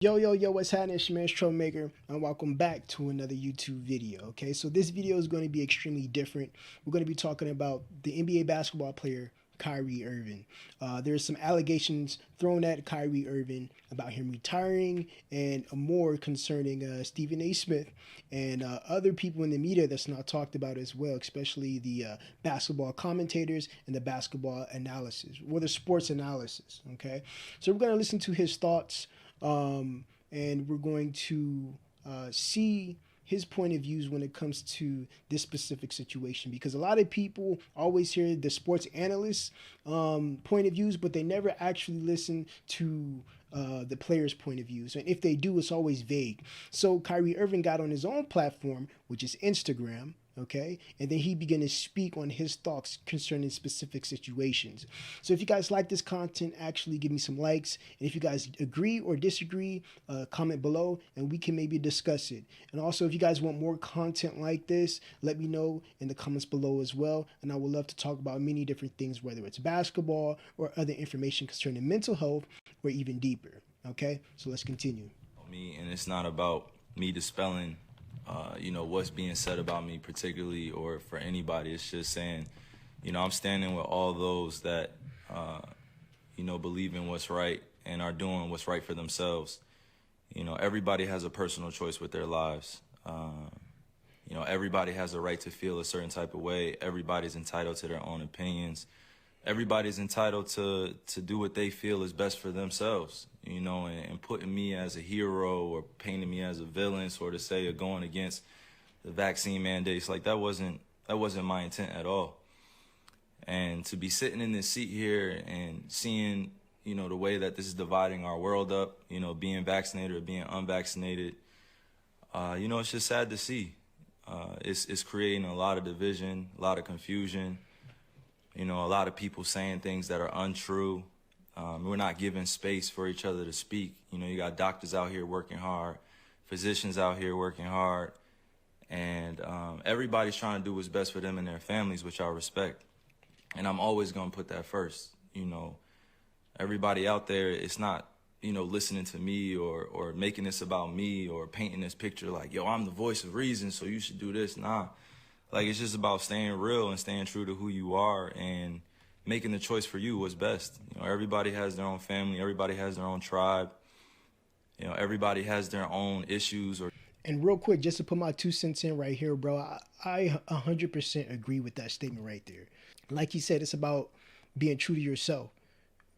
Yo, what's happening? It's your man, Troublemvkr, and welcome back to another YouTube video. Okay, so this video is going to be extremely different. We're going to be talking about the NBA basketball player Kyrie Irving. There's some allegations thrown at Kyrie Irving about him retiring and more concerning Stephen A. Smith and other people in the media that's not talked about as well, especially the basketball commentators and the basketball analysis, or the sports analysis. Okay, so we're going to listen to his thoughts. And we're going to see his point of views when it comes to this specific situation, because a lot of people always hear the sports analysts' point of views, but they never actually listen to the player's point of views. And if they do, it's always vague. So Kyrie Irving got on his own platform, which is Instagram. Okay, and then he began to speak on his thoughts concerning specific situations. So if you guys like this content, actually give me some likes, and if you guys agree or disagree, comment below and we can maybe discuss it. And also, if you guys want more content like this, let me know in the comments below as well, and I would love to talk about many different things, whether it's basketball or other information concerning mental health or even deeper. Okay, so let's continue. Me, and it's not about me dispelling what's being said about me particularly or for anybody. It's just saying, I'm standing with all those that, believe in what's right and are doing what's right for themselves. Everybody has a personal choice with their lives. Everybody has a right to feel a certain type of way. Everybody's entitled to their own opinions. Everybody's entitled to do what they feel is best for themselves, and putting me as a hero or painting me as a villain, sort of say, or going against the vaccine mandates, like that wasn't my intent at all. And to be sitting in this seat here and seeing, the way that this is dividing our world up, being vaccinated or being unvaccinated, it's just sad to see. It's creating a lot of division, a lot of confusion. A lot of people saying things that are untrue. We're not giving space for each other to speak. You got doctors out here working hard, physicians out here working hard, and everybody's trying to do what's best for them and their families, which I respect. And I'm always going to put that first. Everybody out there, it's not, listening to me or making this about me or painting this picture like, yo, I'm the voice of reason, so you should do this. Nah. Like, it's just about staying real and staying true to who you are and making the choice for you what's best. Everybody has their own family. Everybody has their own tribe. Everybody has their own issues. And real quick, just to put my 2 cents in right here, bro, I 100% agree with that statement right there. Like you said, it's about being true to yourself,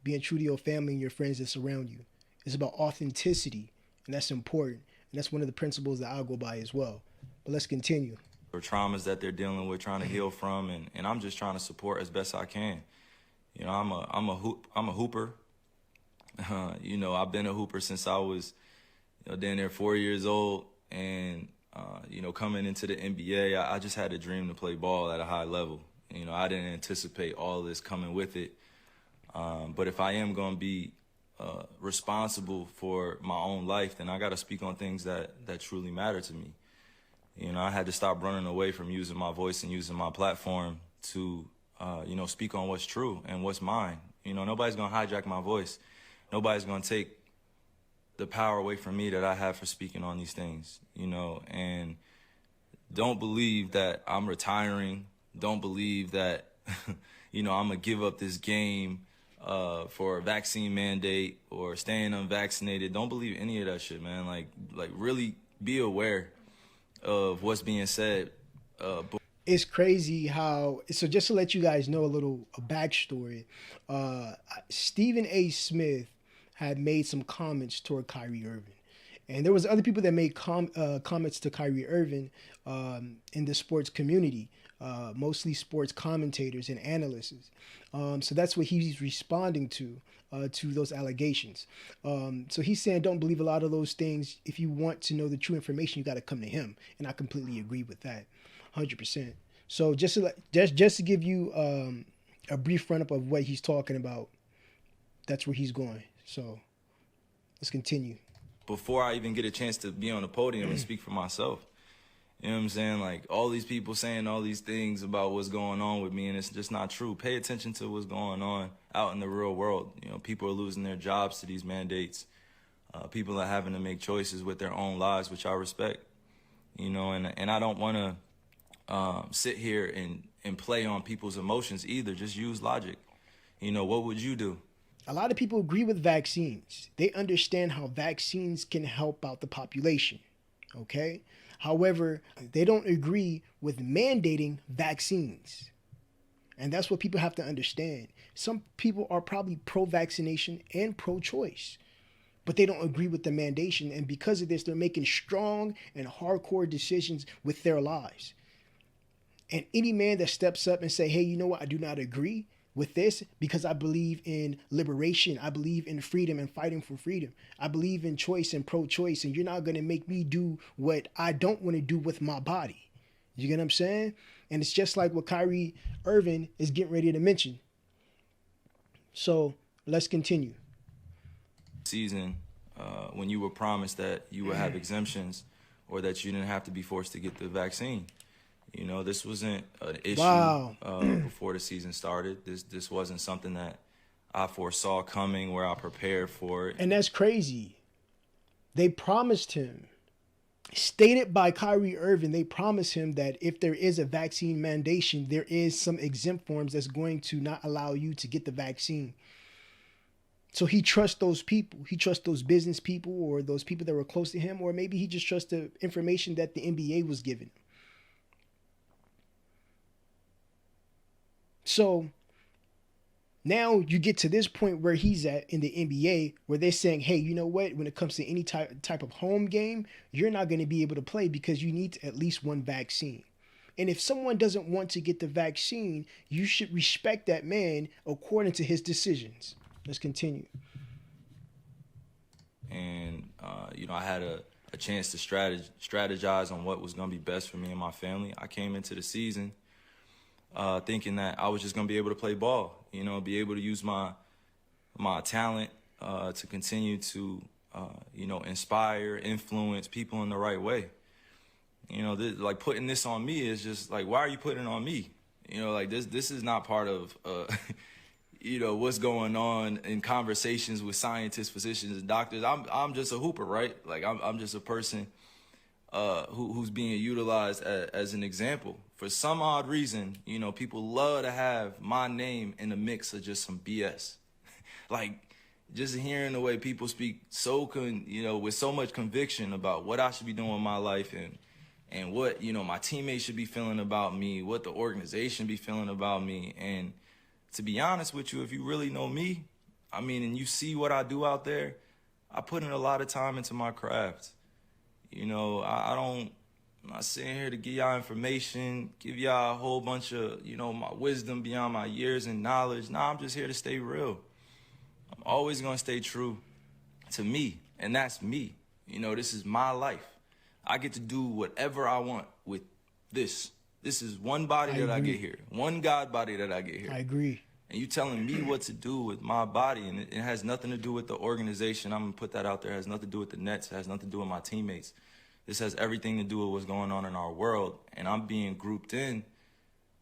being true to your family and your friends that surround you. It's about authenticity, and that's important. And that's one of the principles that I'll go by as well. But let's continue. Or traumas that they're dealing with, trying to heal from, and I'm just trying to support as best I can. I'm a hooper. I've been a hooper since I was, down there 4 years old, and coming into the NBA, I just had a dream to play ball at a high level. I didn't anticipate all this coming with it. But if I am going to be responsible for my own life, then I got to speak on things that truly matter to me. I had to stop running away from using my voice and using my platform to, speak on what's true and what's mine. Nobody's going to hijack my voice. Nobody's going to take the power away from me that I have for speaking on these things, and don't believe that I'm retiring. Don't believe that, I'm going to give up this game for a vaccine mandate or staying unvaccinated. Don't believe any of that shit, man. Like really be aware of what's being said. It's crazy how, so just to let you guys know a backstory, Stephen A. Smith had made some comments toward Kyrie Irving. And there was other people that made comments to Kyrie Irving in the sports community, mostly sports commentators and analysts. So that's what he's responding to those allegations. So he's saying, don't believe a lot of those things. If you want to know the true information, you got to come to him. And I completely agree with that, 100%. So just to give you a brief run up of what he's talking about, that's where he's going. So let's continue. Before I even get a chance to be on the podium and speak for myself, you know what I'm saying? Like, all these people saying all these things about what's going on with me, and it's just not true. Pay attention to what's going on out in the real world. People are losing their jobs to these mandates. People are having to make choices with their own lives, which I respect. And I don't want to sit here and play on people's emotions either. Just use logic. What would you do? A lot of people agree with vaccines. They understand how vaccines can help out the population. Okay? However, they don't agree with mandating vaccines. And that's what people have to understand. Some people are probably pro-vaccination and pro-choice, but they don't agree with the mandation. And because of this, they're making strong and hardcore decisions with their lives. And any man that steps up and say, hey, you know what, I do not agree with this because I believe in liberation. I believe in freedom and fighting for freedom. I believe in choice and pro-choice, and you're not going to make me do what I don't want to do with my body. You get what I'm saying? And it's just like what Kyrie Irving is getting ready to mention. So let's continue. Season, when you were promised that you would have exemptions or that you didn't have to be forced to get the vaccine. This wasn't an issue before the season started. This wasn't something that I foresaw coming, where I prepared for it. And that's crazy. They promised him, stated by Kyrie Irving, they promised him that if there is a vaccine mandation, there is some exempt forms that's going to not allow you to get the vaccine. So he trusts those people. He trusts those business people or those people that were close to him, or maybe he just trusts the information that the NBA was given. So now you get to this point where he's at in the NBA, where they're saying, hey, you know what? When it comes to any type of home game, you're not going to be able to play because you need at least one vaccine. And if someone doesn't want to get the vaccine, you should respect that man according to his decisions. Let's continue. And, I had a chance to strategize on what was going to be best for me and my family. I came into the season thinking that I was just going to be able to play ball, be able to use my talent to continue to, inspire, influence people in the right way. Like putting this on me is just like, why are you putting it on me? This is not part of, what's going on in conversations with scientists, physicians, and doctors. I'm just a hooper, right? Like I'm just a person who's being utilized as an example. For some odd reason, people love to have my name in the mix of just some BS. Like, just hearing the way people speak with so much conviction about what I should be doing in my life and what, my teammates should be feeling about me, what the organization be feeling about me. And to be honest with you, if you really know me, and you see what I do out there, I put in a lot of time into my craft. I'm not sitting here to give y'all information, give y'all a whole bunch of, my wisdom beyond my years and knowledge. Nah, I'm just here to stay real. I'm always going to stay true to me, and that's me. This is my life. I get to do whatever I want with this. This is one body that I get here, one God body that I get here. I agree. And you telling me what to do with my body, and it has nothing to do with the organization. I'm going to put that out there. It has nothing to do with the Nets. It has nothing to do with my teammates. This has everything to do with what's going on in our world, and I'm being grouped in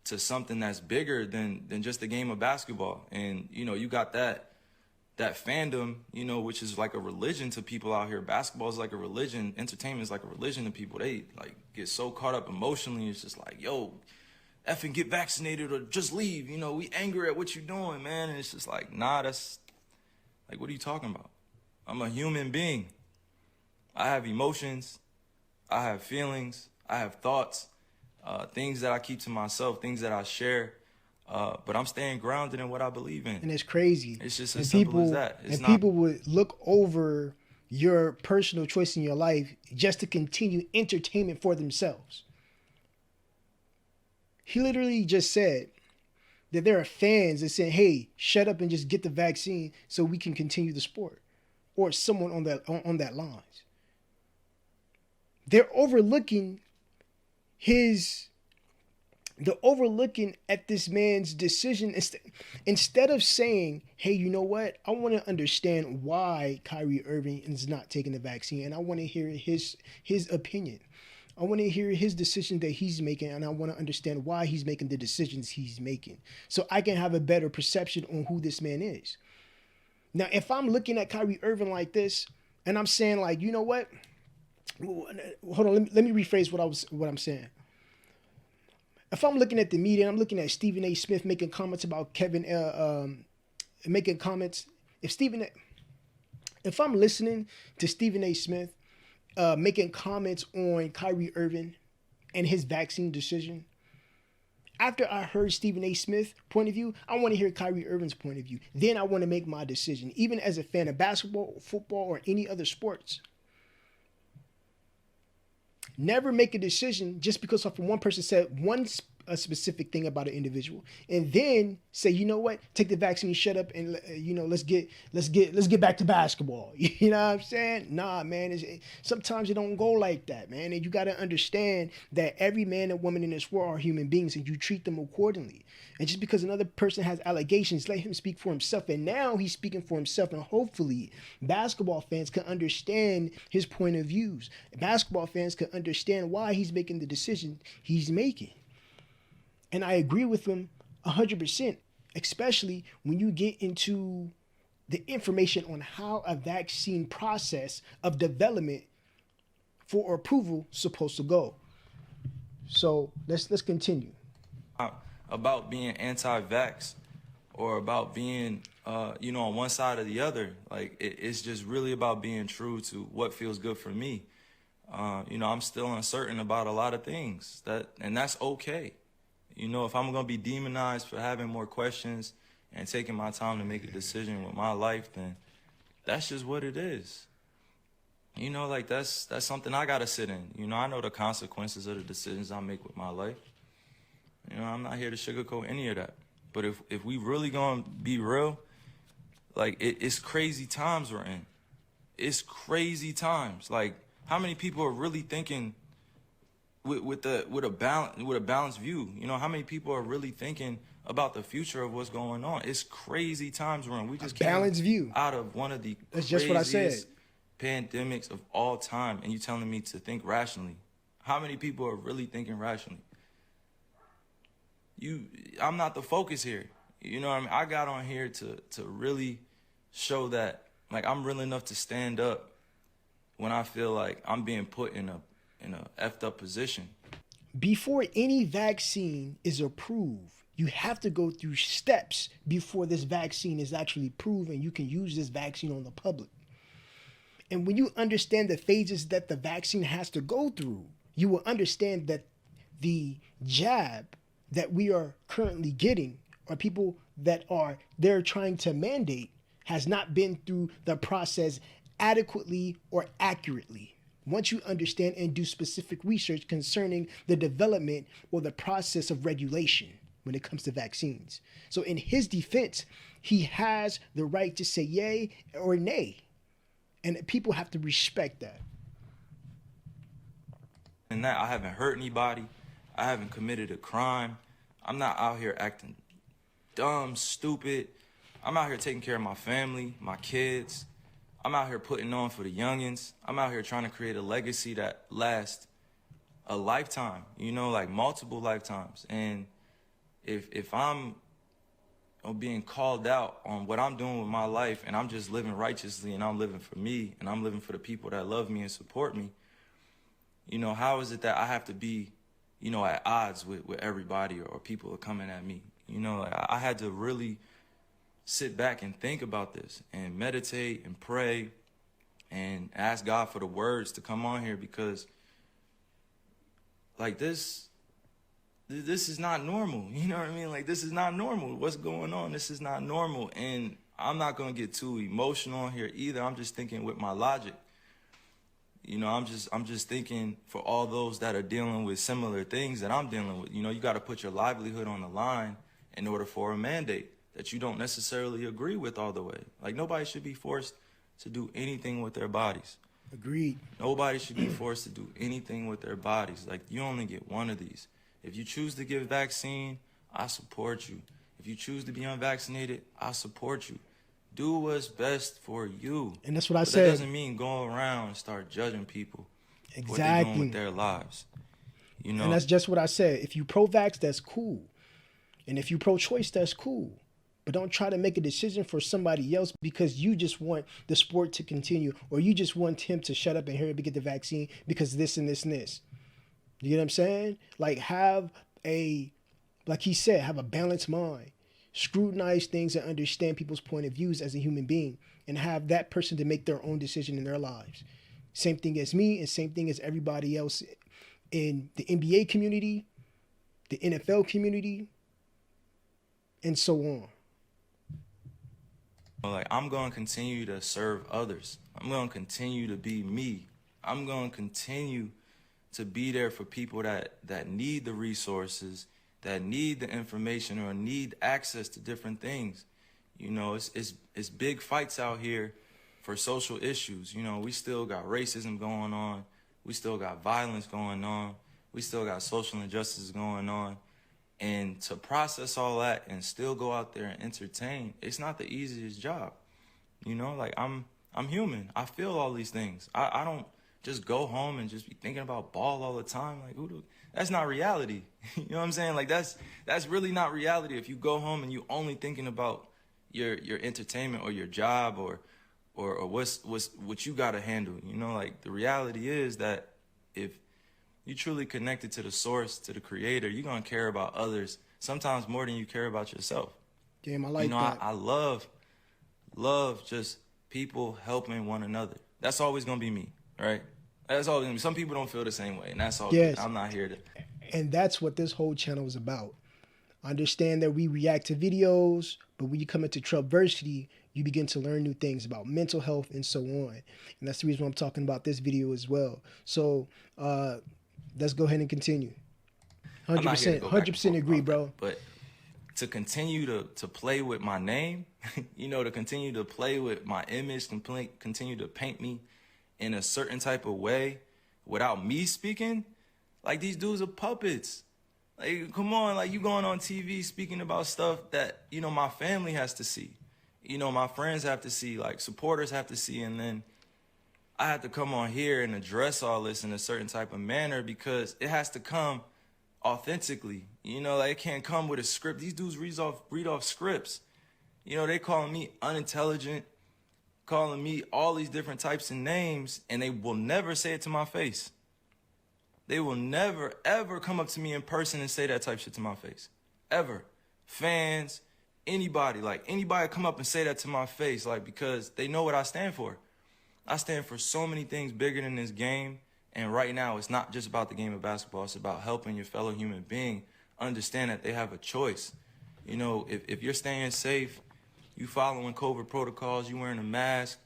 to something that's bigger than just the game of basketball. And, you got that fandom, which is like a religion to people out here. Basketball is like a religion. Entertainment is like a religion to people. They, get so caught up emotionally. It's just like, yo, effing get vaccinated or just leave. We angry at what you're doing, man. And it's just like, nah, that's, what are you talking about? I'm a human being. I have emotions. I have feelings, I have thoughts, things that I keep to myself, things that I share, but I'm staying grounded in what I believe in. And it's crazy. It's just as simple as that. People would look over your personal choice in your life just to continue entertainment for themselves. He literally just said that there are fans that say, hey, shut up and just get the vaccine so we can continue the sport, or someone on that lines. They're overlooking at this man's decision instead of saying, hey, you know what? I want to understand why Kyrie Irving is not taking the vaccine, and I want to hear his opinion. I want to hear his decision that he's making, and I want to understand why he's making the decisions he's making so I can have a better perception on who this man is. Now, if I'm looking at Kyrie Irving like this, And I'm saying, like, you know what? Hold on, let me rephrase what I'm saying. If I'm looking at the media, I'm looking at Stephen A. Smith making comments about making comments. If I'm listening to Stephen A. Smith making comments on Kyrie Irving and his vaccine decision, after I heard Stephen A. Smith's point of view, I want to hear Kyrie Irving's point of view. Then I want to make my decision, even as a fan of basketball, football, or any other sports. Never make a decision just because one person said a specific thing about an individual, and then say, you know what, take the vaccine, shut up, and let's get back to basketball. You know what I'm saying? Nah, man. Sometimes it don't go like that, man. And you got to understand that every man and woman in this world are human beings, and you treat them accordingly. And just because another person has allegations, let him speak for himself. And now he's speaking for himself, and hopefully basketball fans can understand his point of views. Basketball fans can understand why he's making the decision he's making. And I agree with him 100%, especially when you get into the information on how a vaccine process of development for approval is supposed to go. So let's continue. About being anti-vax or about being, on one side or the other. Like, it's just really about being true to what feels good for me. I'm still uncertain about a lot of things, and that's okay. If I'm going to be demonized for having more questions and taking my time to make a decision with my life, then that's just what it is. That's something I got to sit in. I know the consequences of the decisions I make with my life. I'm not here to sugarcoat any of that. But if we really going to be real, like, it's crazy times we're in. It's crazy times. Like, how many people are really thinking with a balanced view? How many people are really thinking about the future of what's going on? It's crazy times we're in. We just balanced view out of one of the That's just what I said. Pandemics of all time, and you telling me to think rationally. How many people are really thinking rationally? I'm not the focus here. You know what I mean? I got on here to really show that, like, I'm real enough to stand up when I feel like I'm being put in a effed up position. Before any vaccine is approved, you have to go through steps before this vaccine is actually proven. You can use this vaccine on the public. And when you understand the phases that the vaccine has to go through, you will understand that the jab that we are currently getting, or people that they're trying to mandate, has not been through the process adequately or accurately. Once you understand and do specific research concerning the development or the process of regulation when it comes to vaccines. So in his defense, he has the right to say yay or nay. And people have to respect that. And that I haven't hurt anybody. I haven't committed a crime. I'm not out here acting dumb, stupid. I'm out here taking care of my family, my kids. I'm out here putting on for the youngins. I'm out here trying to create a legacy that lasts a lifetime, like multiple lifetimes. And if I'm being called out on what I'm doing with my life, and I'm just living righteously, and I'm living for me, and I'm living for the people that love me and support me, how is it that I have to be, at odds with everybody, or people are coming at me? I had to really sit back and think about this and meditate and pray and ask God for the words to come on here, because like this is not normal. You know what I mean? Like, this is not normal. What's going on? This is not normal. And I'm not going to get too emotional on here either. I'm just thinking with my logic. I'm just thinking for all those that are dealing with similar things that I'm dealing with. You got to put your livelihood on the line in order for a mandate that you don't necessarily agree with all the way. Like, nobody should be forced to do anything with their bodies. Agreed. Nobody should be forced to do anything with their bodies. Like, you only get one of these. If you choose to get a vaccine, I support you. If you choose to be unvaccinated, I support you. Do what's best for you. And that's what I but said. That doesn't mean go around and start judging people. Exactly. What they're doing with their lives. And that's just what I said. If you pro-vax, that's cool. And if you pro-choice, that's cool. but don't try to make a decision for somebody else because you just want the sport to continue, or you just want him to shut up and hurry up and get the vaccine because this and this and this. You know what I'm saying? Like, like he said, have a balanced mind. Scrutinize things and understand people's point of views as a human being, and have that person to make their own decision in their lives. Same thing as me, and same thing as everybody else in the NBA community, the NFL community, and so on. Like, I'm going to continue to serve others. I'm going to continue to be me. I'm going to continue to be there for people that need the resources, that need the information, or need access to different things. You know, it's big fights out here for social issues. You know, we still got racism going on. We still got violence going on. We still got social injustices going on. And to process all that and still go out there and entertain, it's not the easiest job. You know, like, I'm human. I feel all these things. I don't just go home and just be thinking about ball all the time. Like, that's not reality. You know what I'm saying? Like, that's really not reality. If you go home and you only thinking about your entertainment or your job or what you got to handle. You know, like, the reality is that if you truly connected to the source, to the creator, you're going to care about others sometimes more than you care about yourself. Damn, I like you know, that. I love just people helping one another. That's always going to be me, right? That's always going to be. Some people don't feel the same way, and that's all. Yes. I'm not here to. And that's what this whole channel is about. Understand that we react to videos, but when you come into Troubversity, you begin to learn new things about mental health and so on. And that's the reason why I'm talking about this video as well. So let's go ahead and continue. 100% agree, bro. But to continue to play with my name, you know, to continue to play with my image, continue to paint me in a certain type of way without me speaking, like, these dudes are puppets. Like, come on, like, you going on TV speaking about stuff that, you know, my family has to see. You know, my friends have to see, like, supporters have to see, and then I have to come on here and address all this in a certain type of manner because it has to come authentically. You know, like, it can't come with a script. These dudes read off scripts. You know, they calling me unintelligent, calling me all these different types of names, and they will never say it to my face. They will never, ever come up to me in person and say that type of shit to my face. Ever. Fans, anybody, like, anybody come up and say that to my face, like, because they know what I stand for. I stand for so many things bigger than this game. And right now, it's not just about the game of basketball. It's about helping your fellow human being understand that they have a choice. You know, if you're staying safe, you following COVID protocols, you wearing a mask,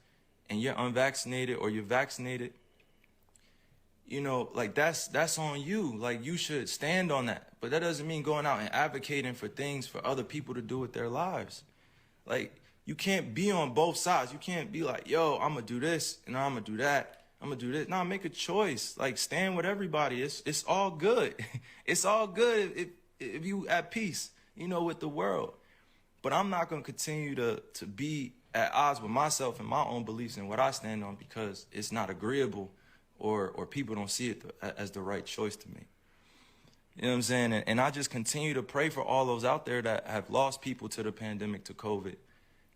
and you're unvaccinated or you're vaccinated, you know, like, that's on you. Like, you should stand on that. But that doesn't mean going out and advocating for things for other people to do with their lives. Like, you can't be on both sides. You can't be like, yo, I'm going to do this and I'm going to do that. I'm going to do this. No, make a choice. Like, stand with everybody. It's all good. It's all good if you at peace, you know, with the world. But I'm not going to continue to be at odds with myself and my own beliefs and what I stand on because it's not agreeable or people don't see it as the right choice to me. You know what I'm saying? And I just continue to pray for all those out there that have lost people to the pandemic, to COVID.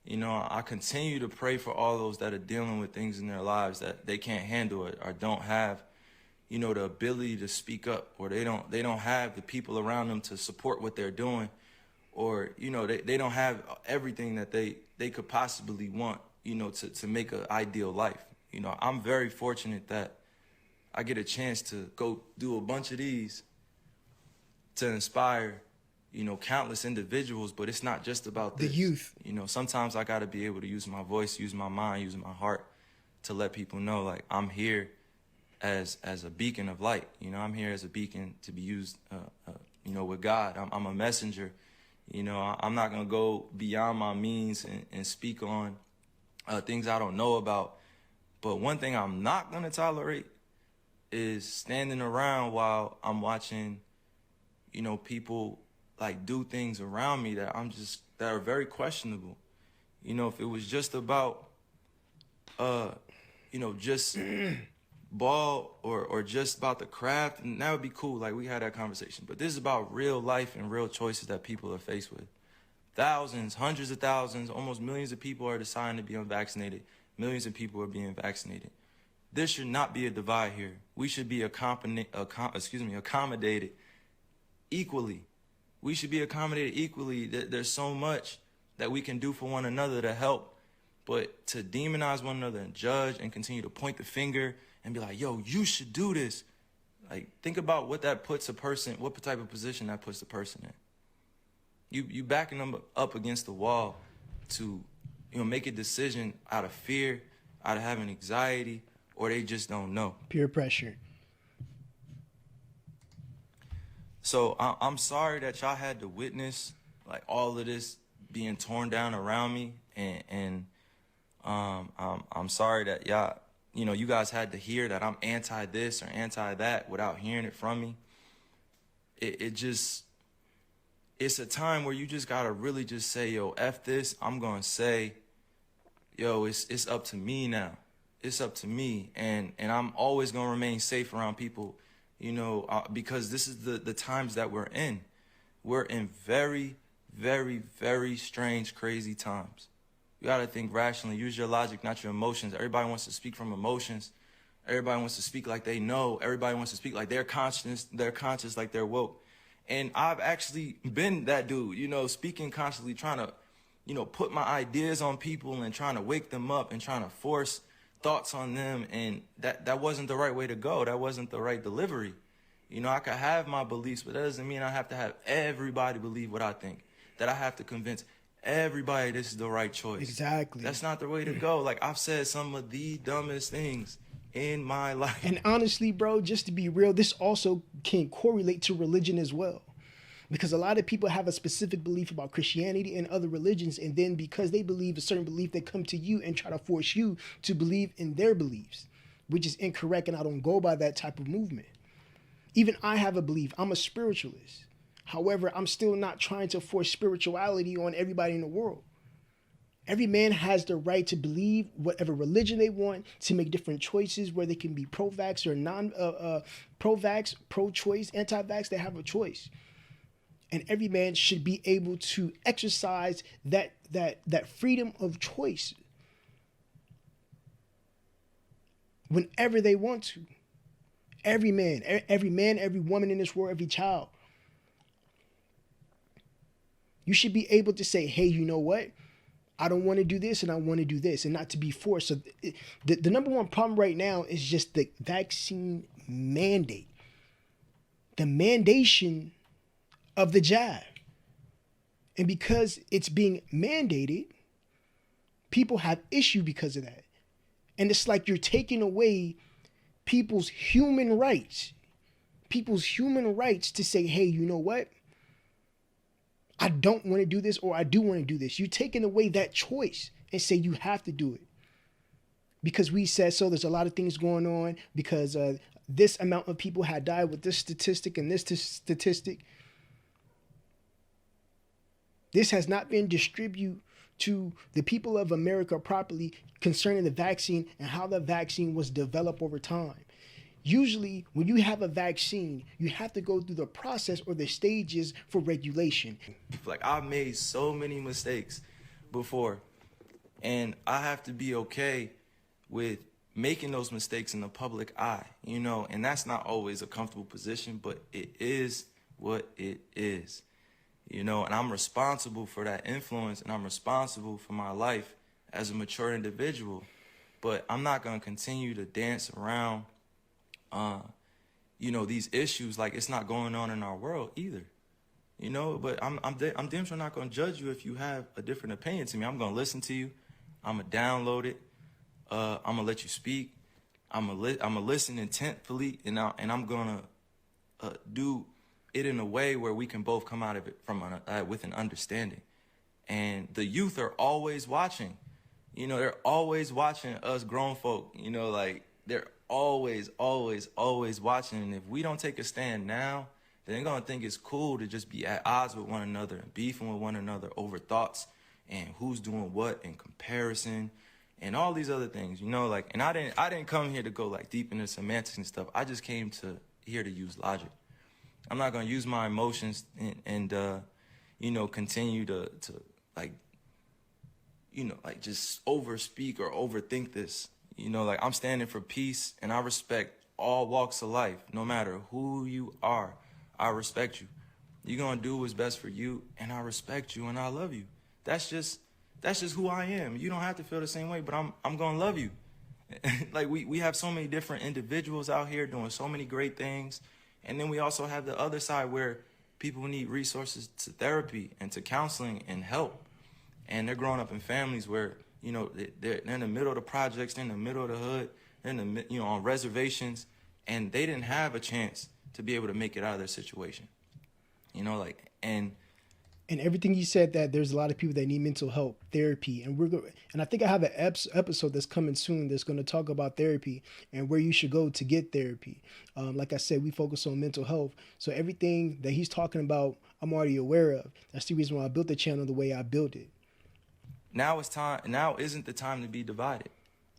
You know, I continue to pray for all those that are dealing with things in their lives that they can't handle it or don't have, you know, the ability to speak up, or they don't have the people around them to support what they're doing, or, you know, they don't have everything that they could possibly want, you know, to make an ideal life. You know, I'm very fortunate that I get a chance to go do a bunch of these to inspire, you know, countless individuals, but it's not just about this. The youth. You know, sometimes I got to be able to use my voice, use my mind, use my heart to let people know, like, I'm here as a beacon of light. You know, I'm here as a beacon to be used, you know, with God. I'm a messenger. You know, I'm not going to go beyond my means and speak on things I don't know about. But one thing I'm not going to tolerate is standing around while I'm watching, you know, people, like, do things around me that are very questionable. You know, if it was just about, you know, just ball or just about the craft, and that would be cool. Like, we had that conversation. But this is about real life and real choices that people are faced with. thousands, hundreds of thousands, almost millions of people are deciding to be unvaccinated. Millions of people are being vaccinated. There should not be a divide here. We should be accommodated equally. We should be accommodated equally. There's so much that we can do for one another to help, but to demonize one another and judge and continue to point the finger and be like, yo, you should do this. Like, think about what that puts a person, what type of position that puts the person in. You backing them up against the wall to, make a decision out of fear, out of having anxiety, or they just don't know. Peer pressure. So I'm sorry that y'all had to witness like all of this being torn down around me, and I'm sorry that y'all, you guys had to hear that I'm anti this or anti that without hearing it from me. It's a time where you just gotta really just say, yo, F this. I'm gonna say, yo, it's up to me now. It's up to me, and I'm always gonna remain safe around people, because this is the times that we're in. We're in very, very, very strange, crazy times. You gotta think rationally. Use your logic, not your emotions. Everybody wants to speak from emotions. Everybody wants to speak like they know. Everybody wants to speak like they're conscious, like they're woke. And I've actually been that dude, speaking constantly, trying to, put my ideas on people and trying to wake them up and trying to force thoughts on them. And that wasn't the right way to go. That wasn't the right delivery. I could have my beliefs, but that doesn't mean I have to have everybody believe what I think, that I have to convince everybody this is the right choice. Exactly. That's not the way to go. Like, I've said some of the dumbest things in my life. And honestly, bro, just to be real, this also can correlate to religion as well. Because a lot of people have a specific belief about Christianity and other religions, and then because they believe a certain belief, they come to you and try to force you to believe in their beliefs, which is incorrect, and I don't go by that type of movement. Even I have a belief. I'm a spiritualist. However, I'm still not trying to force spirituality on everybody in the world. Every man has the right to believe whatever religion they want, to make different choices where they can be pro-vax or pro-vax, pro-choice, anti-vax. They have a choice. And every man should be able to exercise that freedom of choice whenever they want to. Every man, every woman in this world, every child. You should be able to say, hey, you know what? I don't want to do this and I want to do this, and not to be forced. So the number one problem right now is just the vaccine mandate. The mandation of the jab. And because it's being mandated, people have issue because of that. And it's like you're taking away people's human rights. People's human rights to say, hey, you know what? I don't want to do this, or I do want to do this. You're taking away that choice and say you have to do it. Because we said so. There's a lot of things going on because this amount of people had died with this statistic and this statistic. This has not been distributed to the people of America properly concerning the vaccine and how the vaccine was developed over time. Usually, when you have a vaccine, you have to go through the process or the stages for regulation. Like, I've made so many mistakes before, and I have to be okay with making those mistakes in the public eye, and that's not always a comfortable position, but it is what it is. And I'm responsible for that influence, and I'm responsible for my life as a mature individual. But I'm not going to continue to dance around, these issues like it's not going on in our world either. But I'm damn sure not going to judge you if you have a different opinion to me. I'm going to listen to you. I'm going to download it. I'm going to let you speak. I'm going to listen intentfully, and I'm going to do it in a way where we can both come out of it with an understanding. And the youth are always watching. They're always watching us grown folk. Like, they're always, always, always watching. And if we don't take a stand now, then they're going to think it's cool to just be at odds with one another and beefing with one another over thoughts and who's doing what in comparison and all these other things, and I didn't come here to go like deep into semantics and stuff. I just came here to use logic. I'm not going to use my emotions and continue to like, like just overspeak or overthink this. Like I'm standing for peace, and I respect all walks of life, no matter who you are. I respect you. You're gonna do what's best for you, and I respect you and I love you. That's just who I am. You don't have to feel the same way, but I'm gonna love you. Like we have so many different individuals out here doing so many great things. And then we also have the other side where people need resources to therapy and to counseling and help. And they're growing up in families where, they're in the middle of the projects, they're in the middle of the hood, they're in the, on reservations, and they didn't have a chance to be able to make it out of their situation. And everything you said, that there's a lot of people that need mental health therapy, and I think I have an episode that's coming soon that's going to talk about therapy and where you should go to get therapy. Like I said, we focus on mental health, so everything that he's talking about, I'm already aware of. That's the reason why I built the channel the way I built it. Now it's time. Now isn't the time to be divided.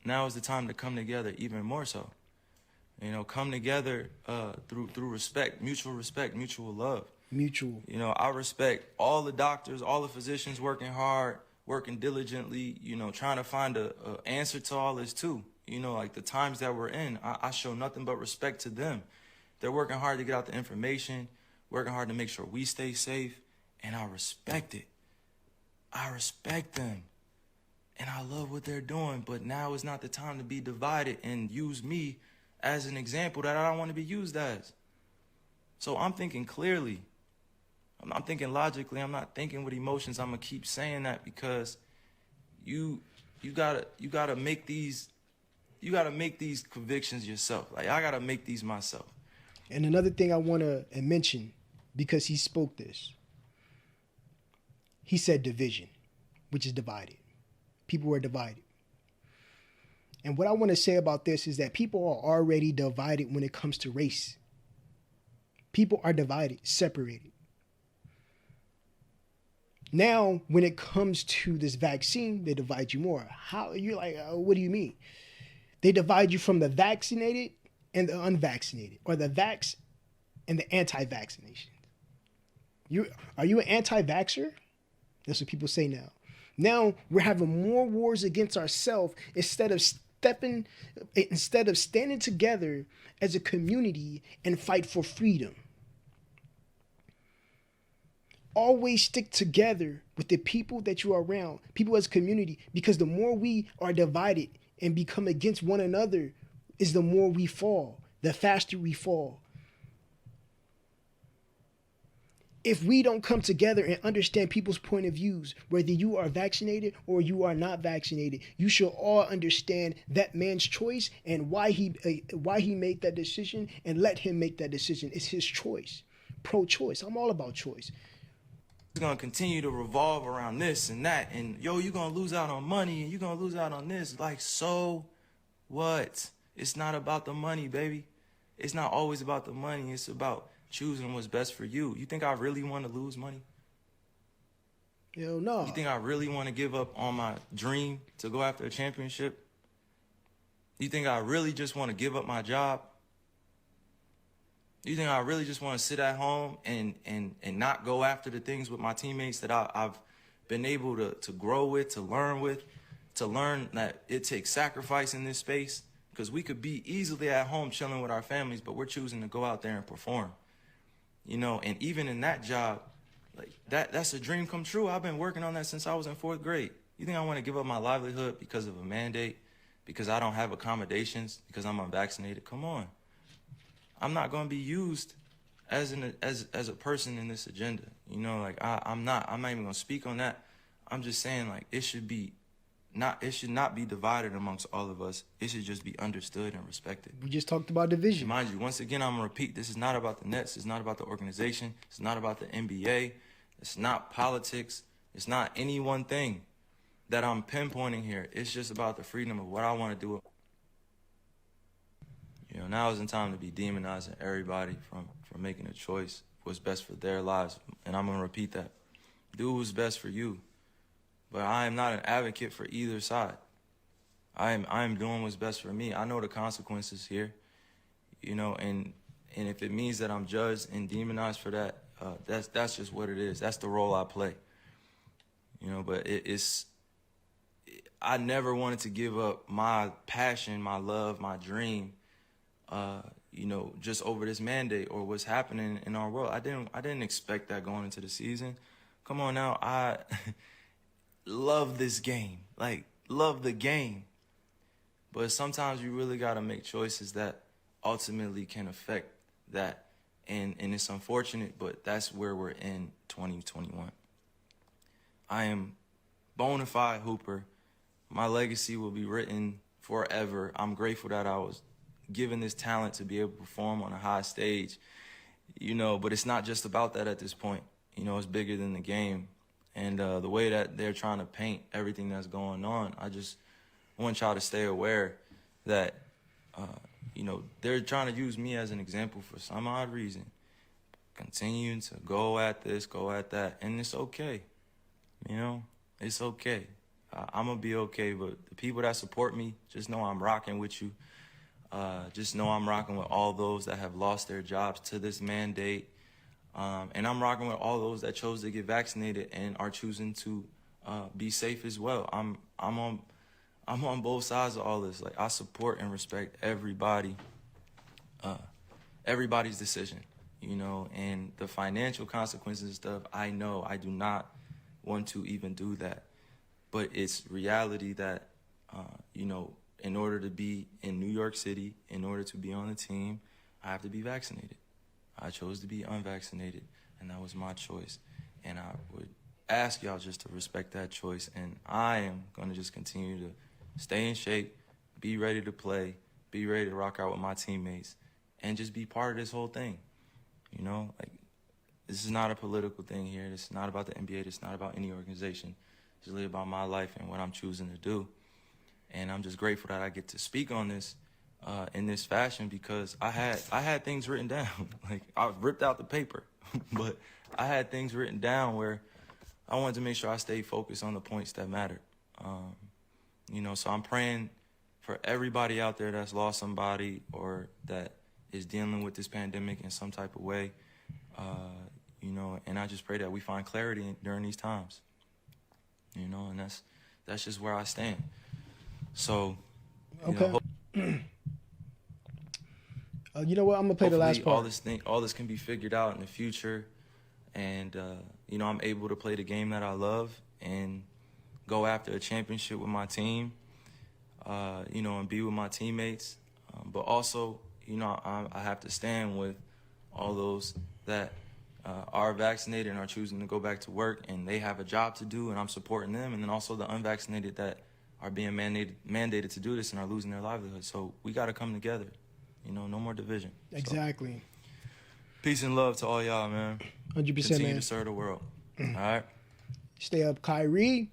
Now is the time to come together even more so. Come together through respect, mutual love. Mutual. I respect all the doctors, all the physicians working hard, working diligently, trying to find a answer to all this too. Like the times that we're in, I show nothing but respect to them. They're working hard to get out the information, working hard to make sure we stay safe, and I respect it. I respect them, and I love what they're doing, but now is not the time to be divided and use me as an example that I don't want to be used as. So I'm thinking clearly. I'm thinking logically. I'm not thinking with emotions. I'm gonna keep saying that because you gotta make these convictions yourself. Like I gotta make these myself. And another thing I want to mention, because he spoke this. He said division, which is divided. People are divided. And what I want to say about this is that people are already divided when it comes to race. People are divided, separated. Now, when it comes to this vaccine, they divide you more. How? You're like, what do you mean? They divide you from the vaccinated and the unvaccinated, or the vax and the anti-vaccination. Are you an anti-vaxxer? That's what people say now. Now we're having more wars against ourselves instead of standing together as a community and fight for freedom. Always stick together with the people that you are around, people as a community, because the more we are divided and become against one another is the more we fall, the faster we fall. If we don't come together and understand people's point of views, whether you are vaccinated or you are not vaccinated, you should all understand that man's choice and why he made that decision, and let him make that decision. It's his choice. Pro-choice. I'm all about choice. It's gonna continue to revolve around this and that, and you're gonna lose out on money, and you're gonna lose out on this. Like, so what? It's not about the money, baby. It's not always about the money. It's about choosing what's best for you. You think I really want to lose money? Hell no. You think I really want to give up on my dream to go after a championship? You think I really just want to give up my job? You think I really just want to sit at home and not go after the things with my teammates that I've been able to grow with, to learn that it takes sacrifice in this space? Because we could be easily at home chilling with our families, but we're choosing to go out there and perform. And even in that job, like that's a dream come true. I've been working on that since I was in 4th grade. You think I want to give up my livelihood because of a mandate, because I don't have accommodations, because I'm unvaccinated? Come on. I'm not going to be used as a person in this agenda. I'm not even going to speak on that. I'm just saying, like, it should not be divided amongst all of us. It should just be understood and respected. We just talked about division. And mind you, once again, I'm going to repeat, this is not about the Nets. It's not about the organization. It's not about the NBA. It's not politics. It's not any one thing that I'm pinpointing here. It's just about the freedom of what I want to do. Now isn't time to be demonizing everybody from making a choice what's best for their lives. And I'm going to repeat that. Do what's best for you. But I am not an advocate for either side. I am doing what's best for me. I know the consequences here, and if it means that I'm judged and demonized for that, That's just what it is. That's the role I play. You know, but I never wanted to give up my passion, my love, my dream, you know, just over this mandate or what's happening in our world. I didn't expect that going into the season. Come on now, I love this game, like love the game. But sometimes you really got to make choices that ultimately can affect that. And it's unfortunate, but that's where we're in 2021. I am bona fide hooper. My legacy will be written forever. I'm grateful that I was given this talent to be able to perform on a high stage, you know, but it's not just about that at this point. You know, it's bigger than the game. And the way that they're trying to paint everything that's going on, I just want y'all to stay aware that, you know, they're trying to use me as an example for some odd reason. Continuing to go at this, go at that, and it's okay. You know, it's okay. I'm going to be okay, but the people that support me, just know I'm rocking with you. Just know I'm rocking with all those that have lost their jobs to this mandate. And I'm rocking with all those that chose to get vaccinated and are choosing to be safe as well. I'm on both sides of all this. Like, I support and respect everybody, everybody's decision, you know, and the financial consequences and stuff. I know I do not want to even do that, but it's reality that, you know, in order to be in New York City, in order to be on the team, I have to be vaccinated. I chose to be unvaccinated, and that was my choice. And I would ask y'all just to respect that choice. And I am going to just continue to stay in shape, be ready to play, be ready to rock out with my teammates, and just be part of this whole thing. You know, like, this is not a political thing here. This is not about the NBA. This is not about any organization. It's really about my life and what I'm choosing to do. And I'm just grateful that I get to speak on this in this fashion, because I had things written down. Like, I ripped out the paper, but I had things written down where I wanted to make sure I stayed focused on the points that mattered. You know, so I'm praying for everybody out there that's lost somebody or that is dealing with this pandemic in some type of way. You know, and I just pray that we find clarity during these times. You know, and that's just where I stand. So, okay. You know what? I'm gonna play the last part. All this can be figured out in the future, and you know, I'm able to play the game that I love and go after a championship with my team. You know, and be with my teammates, but also, you know, I have to stand with all those that are vaccinated and are choosing to go back to work, and they have a job to do, and I'm supporting them, and then also the unvaccinated that are being mandated to do this and are losing their livelihood. So we got to come together. You know, no more division. Exactly. So, peace and love to all y'all, man. 100%, Continue man. to serve the world. All right? Stay up, Kyrie.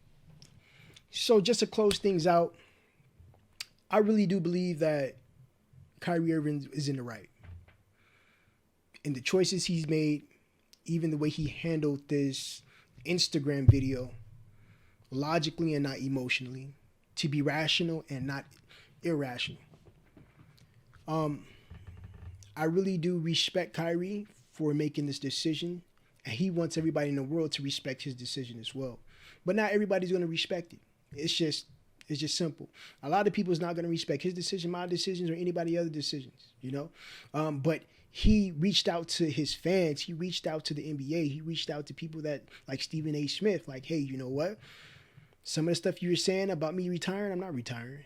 So just to close things out, I really do believe that Kyrie Irving is in the right. And the choices he's made, even the way he handled this Instagram video, logically and not emotionally, to be rational and not irrational. I really do respect Kyrie for making this decision, and he wants everybody in the world to respect his decision as well. But not everybody's going to respect it. It's just simple. A lot of people is not going to respect his decision, my decisions, or anybody other decisions, you know. But he reached out to his fans. He reached out to the NBA. He reached out to people that, like Stephen A. Smith, like, hey, you know what? Some of the stuff you were saying about me retiring, I'm not retiring.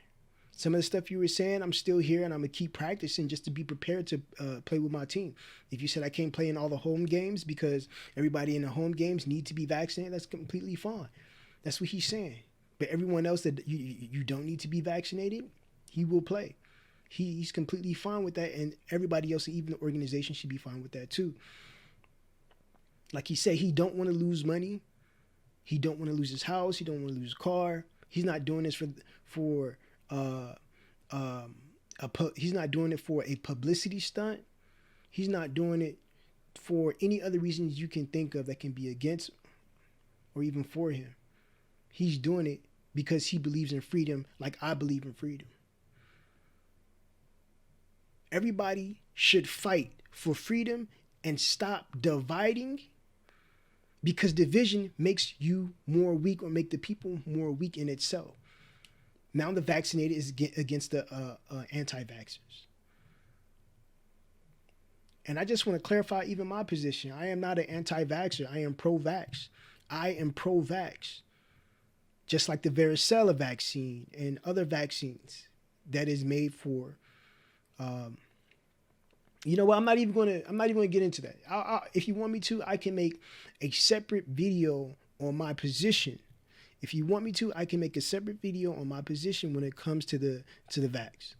Some of the stuff you were saying, I'm still here, and I'm going to keep practicing just to be prepared to play with my team. If you said I can't play in all the home games because everybody in the home games need to be vaccinated, that's completely fine. That's what he's saying. But everyone else that you don't need to be vaccinated, he will play. He's completely fine with that, and everybody else, even the organization, should be fine with that too. Like he said, he don't want to lose money. He don't want to lose his house. He don't want to lose his car. He's not doing this he's not doing it for a publicity stunt. He's not doing it for any other reasons you can think of that can be against or even for him. He's doing it because he believes in freedom, like I believe in freedom. Everybody should fight for freedom and stop dividing, because division makes you more weak or make the people more weak in itself. Now the vaccinated is against the anti-vaxxers. And I just want to clarify even my position. I am not an anti-vaxxer. I am pro-vax. I am pro-vax. Just like the varicella vaccine and other vaccines that is made for, you know what? I'm not even going to get into that. If you want me to, I can make a separate video on my position. If you want me to, I can make a separate video on my position when it comes to the vax.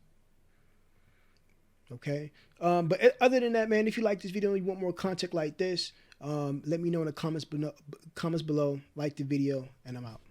Okay. But other than that, man, if you like this video and you want more content like this, let me know in the comments below. Like the video, and I'm out.